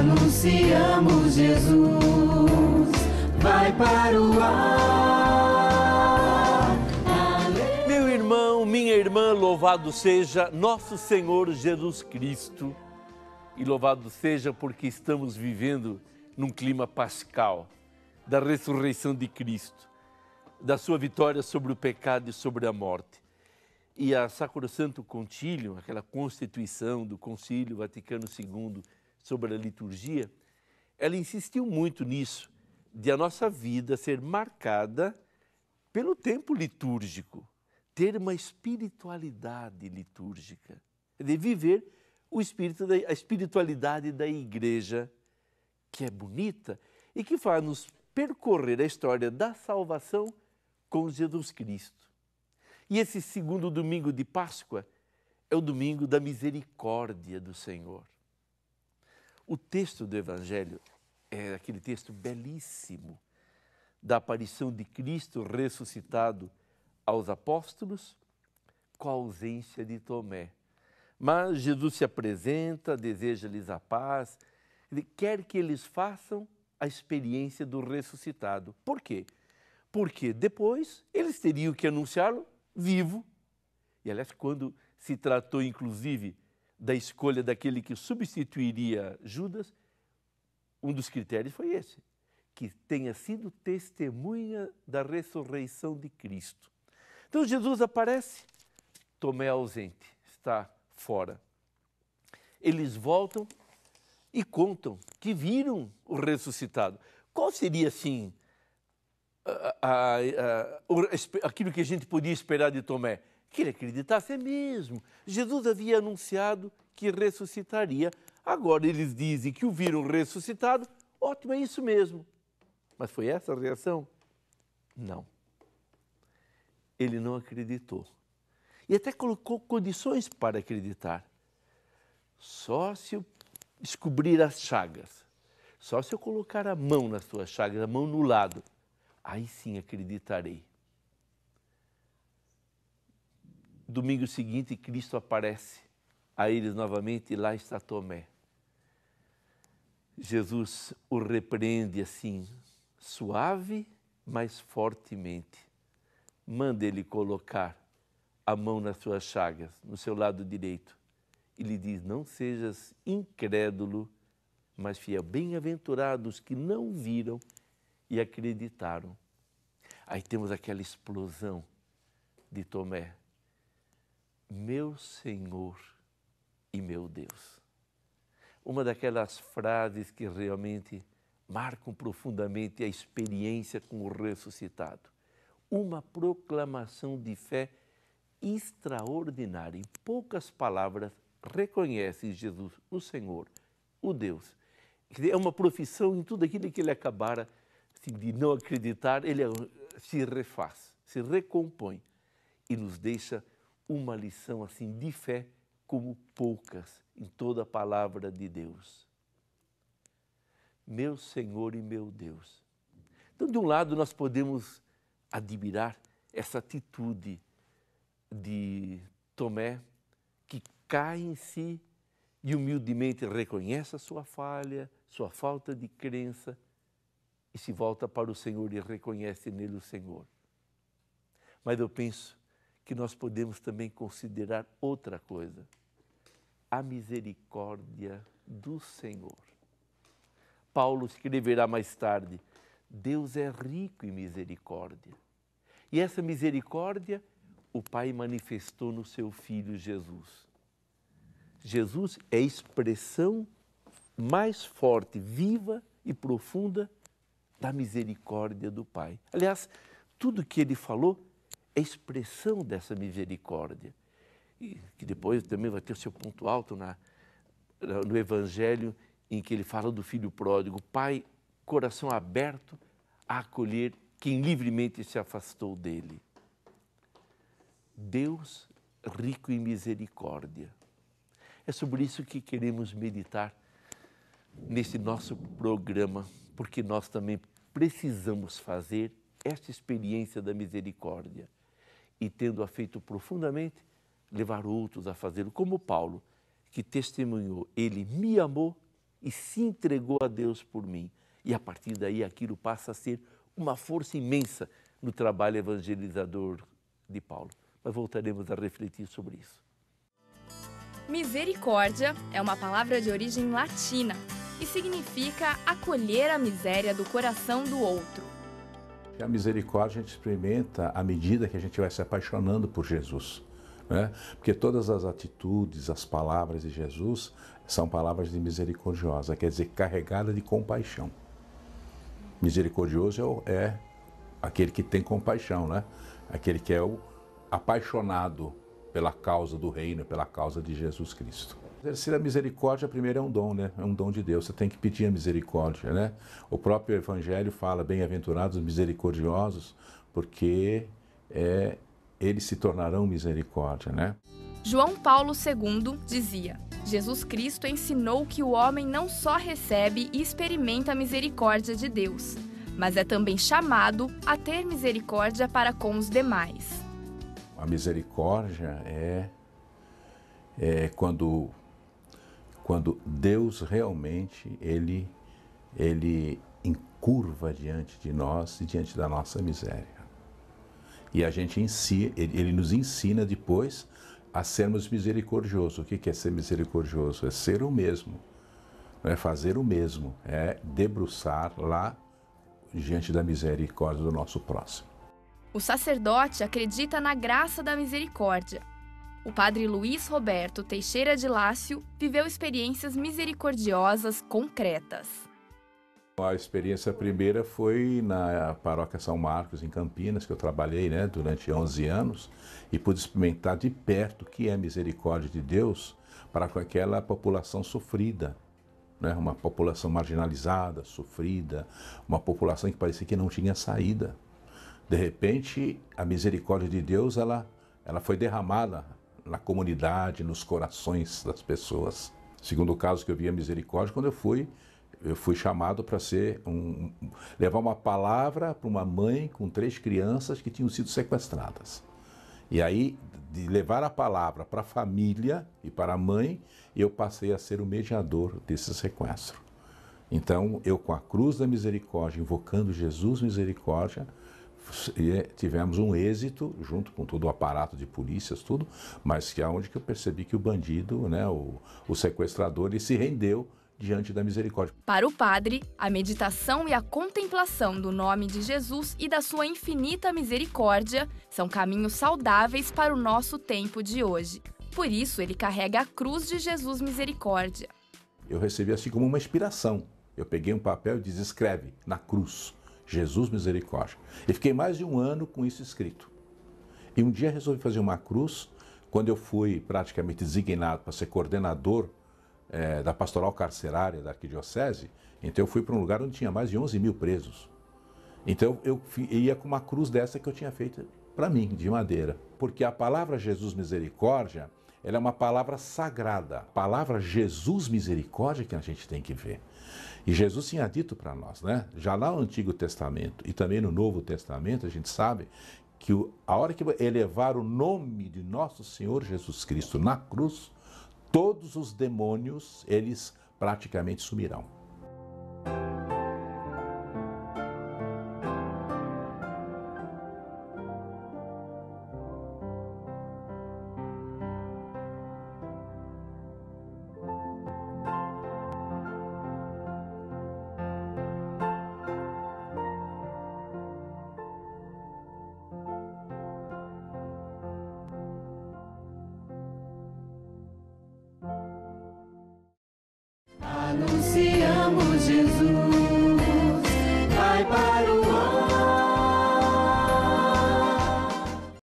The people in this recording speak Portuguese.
anunciamos Jesus, vai para o ar. Meu irmão, minha irmã, louvado seja nosso Senhor Jesus Cristo. E louvado seja porque estamos vivendo num clima pascal da ressurreição de Cristo, da sua vitória sobre o pecado e sobre a morte. E a Sacrosanto Concílio, aquela constituição do Concílio Vaticano II sobre a liturgia, ela insistiu muito nisso, de a nossa vida ser marcada pelo tempo litúrgico, ter uma espiritualidade litúrgica, de viver a espiritualidade da igreja, que é bonita e que faz nos percorrer a história da salvação com Jesus Cristo. E esse segundo domingo de Páscoa é o domingo da misericórdia do Senhor. O texto do Evangelho é aquele texto belíssimo da aparição de Cristo ressuscitado aos apóstolos com a ausência de Tomé. Mas Jesus se apresenta, deseja-lhes a paz, ele quer que eles façam a experiência do ressuscitado. Por quê? Porque depois eles teriam que anunciá-lo vivo. E, aliás, quando se tratou, inclusive, da escolha daquele que substituiria Judas, um dos critérios foi esse, que tenha sido testemunha da ressurreição de Cristo. Então, Jesus aparece, Tomé ausente, está fora. Eles voltam e contam que viram o ressuscitado. Qual seria, assim, aquilo que a gente podia esperar de Tomé? Que ele acreditasse mesmo. Jesus havia anunciado que ressuscitaria. Agora eles dizem que o viram ressuscitado. Ótimo, é isso mesmo. Mas foi essa a reação? Não. Ele não acreditou. E até colocou condições para acreditar. Só se eu descobrir as chagas, só se eu colocar a mão nas suas chagas, a mão no lado, aí sim acreditarei. Domingo seguinte, Cristo aparece a eles novamente e lá está Tomé. Jesus o repreende assim, suave, mas fortemente. Manda ele colocar a mão nas suas chagas, no seu lado direito. E lhe diz, não sejas incrédulo, mas fiel. Bem-aventurados que não viram e acreditaram. Aí temos aquela explosão de Tomé. Meu Senhor e meu Deus. Uma daquelas frases que realmente marcam profundamente a experiência com o ressuscitado. Uma proclamação de fé extraordinária. Em poucas palavras, reconhece Jesus, o Senhor, o Deus. É uma profissão em tudo aquilo que ele acabara assim, de não acreditar, ele se refaz, se recompõe e nos deixa uma lição assim de fé como poucas em toda a palavra de Deus. Meu Senhor e meu Deus. Então, de um lado, nós podemos admirar essa atitude de Tomé, que cai em si e humildemente reconhece a sua falha, sua falta de crença e se volta para o Senhor e reconhece nele o Senhor. Mas eu penso que nós podemos também considerar outra coisa, a misericórdia do Senhor. Paulo escreverá mais tarde, Deus é rico em misericórdia. E essa misericórdia o Pai manifestou no seu Filho Jesus. Jesus é a expressão mais forte, viva e profunda da misericórdia do Pai. Aliás, tudo que ele falou é expressão dessa misericórdia. E que depois também vai ter o seu ponto alto no Evangelho, em que ele fala do filho pródigo, Pai, coração aberto a acolher quem livremente se afastou dele. Deus rico em misericórdia. É sobre isso que queremos meditar nesse nosso programa, porque nós também precisamos fazer esta experiência da misericórdia e, tendo-a feito profundamente, levar outros a fazê-lo, como Paulo, que testemunhou, ele me amou e se entregou a Deus por mim. E a partir daí aquilo passa a ser uma força imensa no trabalho evangelizador de Paulo. Mas voltaremos a refletir sobre isso. Misericórdia é uma palavra de origem latina e significa acolher a miséria do coração do outro. A misericórdia a gente experimenta à medida que a gente vai se apaixonando por Jesus, né? Porque todas as atitudes, as palavras de Jesus são palavras de misericordiosa, quer dizer, carregada de compaixão. Misericordioso é aquele que tem compaixão, né? Aquele que é o apaixonado pela causa do reino, pela causa de Jesus Cristo. Exercer a misericórdia, primeiro, é um dom, né? É um dom de Deus, você tem que pedir a misericórdia, né? O próprio Evangelho fala, bem-aventurados os misericordiosos, porque eles se tornarão misericórdia, né? João Paulo II dizia: Jesus Cristo ensinou que o homem não só recebe e experimenta a misericórdia de Deus, mas é também chamado a ter misericórdia para com os demais. A misericórdia é quando Deus realmente ele encurva diante de nós e diante da nossa miséria. E a gente ele nos ensina depois a sermos misericordiosos. O que é ser misericordioso? É ser o mesmo, não é fazer o mesmo, é debruçar lá diante da misericórdia do nosso próximo. O sacerdote acredita na graça da misericórdia. O padre Luiz Roberto Teixeira de Lácio viveu experiências misericordiosas concretas. A experiência primeira foi na paróquia São Marcos, em Campinas, que eu trabalhei, né, durante 11 anos e pude experimentar de perto o que é a misericórdia de Deus para com aquela população sofrida, né, uma população marginalizada, sofrida, uma população que parecia que não tinha saída. De repente, a misericórdia de Deus ela foi derramada na comunidade, nos corações das pessoas. Segundo o caso que eu vi a misericórdia, quando eu fui chamado para levar uma palavra para uma mãe com 3 crianças que tinham sido sequestradas. E aí, de levar a palavra para a família e para a mãe, eu passei a ser o mediador desse sequestro. Então, eu com a cruz da misericórdia, invocando Jesus misericórdia, tivemos um êxito, junto com todo o aparato de polícias, tudo, mas que é onde que eu percebi que o bandido, né, o sequestrador, ele se rendeu diante da misericórdia. Para o padre, a meditação e a contemplação do nome de Jesus e da sua infinita misericórdia são caminhos saudáveis para o nosso tempo de hoje. Por isso, ele carrega a cruz de Jesus Misericórdia. Eu recebi assim como uma inspiração. Eu peguei um papel e disse, escreve na cruz, Jesus Misericórdia. E fiquei mais de 1 ano com isso escrito. E um dia resolvi fazer uma cruz, quando eu fui praticamente designado para ser coordenador da pastoral carcerária da arquidiocese, então eu fui para um lugar onde tinha mais de 11 mil presos. Então eu ia com uma cruz dessa que eu tinha feito para mim, de madeira. Porque a palavra Jesus Misericórdia, ela é uma palavra sagrada. A palavra Jesus Misericórdia que a gente tem que ver. E Jesus tinha dito para nós, né? Já lá no Antigo Testamento e também no Novo Testamento, a gente sabe que a hora que elevar o nome de nosso Senhor Jesus Cristo na cruz, todos os demônios, eles praticamente sumirão.